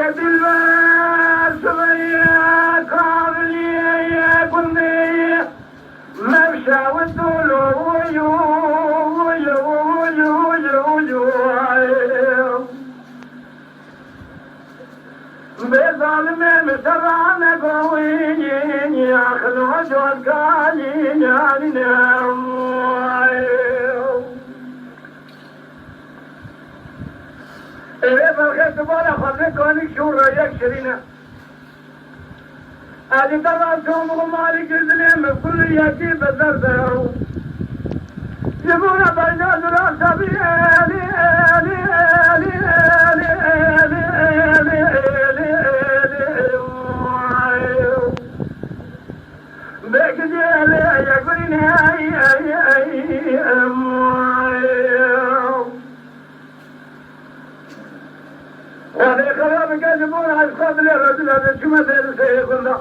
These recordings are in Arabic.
رد الباس ويا قابلية يا كنية ممشى والدلو بظلمة مسرعنا قوين ياخذوا جوز قايين يالنام إيه بالخيط بالا خذك ونك شورا يكشرين هذه ترى مالك الزليم كل يجي بدردو يبونا بينا دراسة بيالي هذا خراب كذبون على قبل الرجل هذا شو مثل سيقول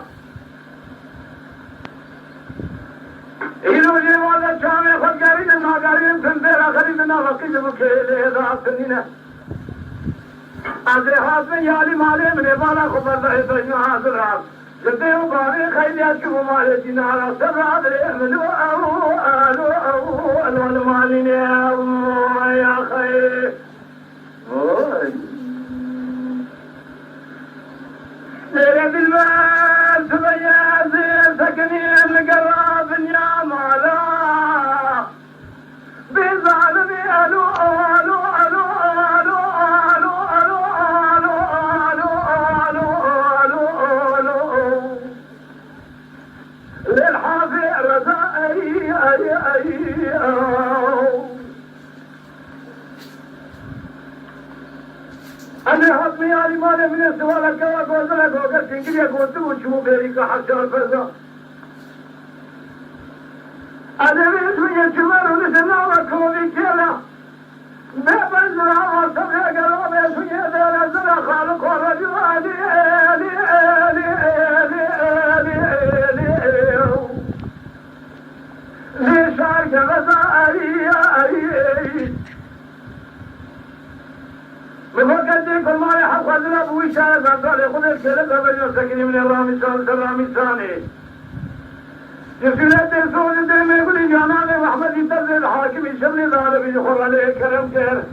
إلى جوال الشام خد قارين ما قارين تنبير آخرين وقيل بكيل هذا سنينه أدري حاسم يالي مالي من بالا خبر له تجمع حاصل راس جدي وباري خيلي أشوف مالي جنارا سبع أدري منو ألو مالين يا خير ليلة بالبال تبيا زين سكنين لقراب يا مالا بظالمي ألو للحافي رزائي أنا هضمي علي مالي من السوالة كوا قوزلة قوزلة تنقلية قوزلة وشمو بيريكا حشر الفرزة أنا بيسوي يتمر ونسمع وكوبي كلا بيبا الزرع وصفحة قلوب يسوي يدال الزرع خالق ورجو ليش عارك غزائي من وقت كل ما يحب خذنا بوي شاهد أنطال يخذ الكلب أبجو سكني من الرامي الثاني يسير الدرسون الدرمي يقول جاناني وأحمد يتزل الحاكم يشمني ظالم يخور عليه كرم كير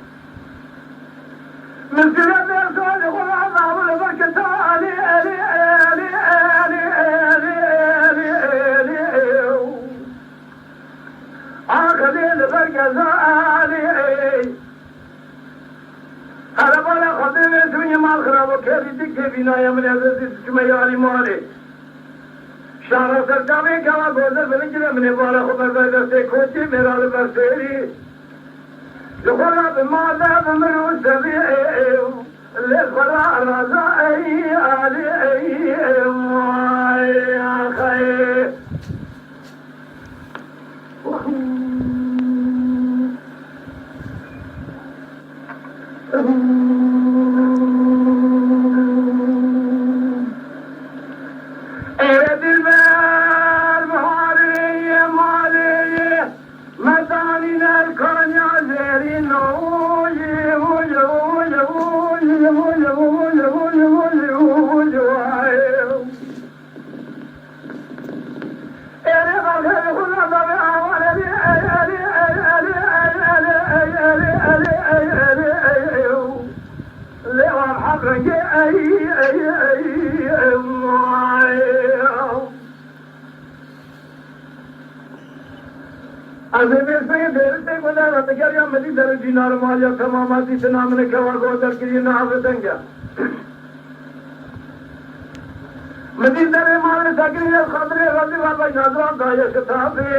من سير الدرسون يقول عذاب البركة آخذ البركة هذا بالا خطيب اسمي مال خراب وكيري دكتي بنايا من هذا سميالي مالي شارع سرکاری کوا گوزر بنجره من بالا خبر بده کوچی میرا لبرسری لخلا بماذا بمرو سبيع لخلا رضائي علي يا خير نارماليا تماماتي تنامن كوا غودر كي نافتنجا مدين دري مال ساكن الخضر رضي الله نظران دايا شتابي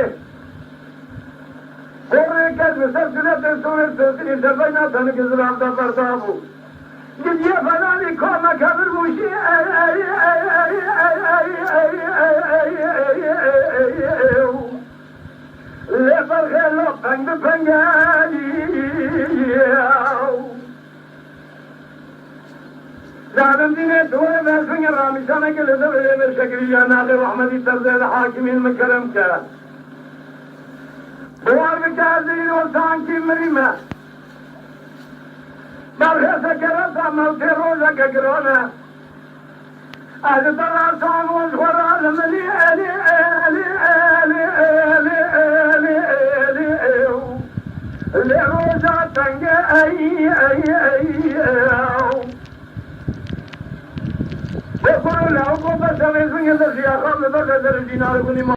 هوري كز مسلسلة سورة سوسي سبينا تنك زرام دا بردابو جديا فلاني كوما كبر موشي لفرخلو بنگ بنگاني زادم دينه دوه بسنگ رامشانه که لذب ایمه شکریه ناقی رحمتی ترزید حاکمین مکرم کرد بوار بکازین و سانکی مریمه برخصه کرد تا موتی روزه که گرانه از دراسان و زوران ملی الی الی الی الی الی الی الی روزا تنگ ای ای ای بخورو لعبو بسامه سنگه در سیاخان در دینار کنیم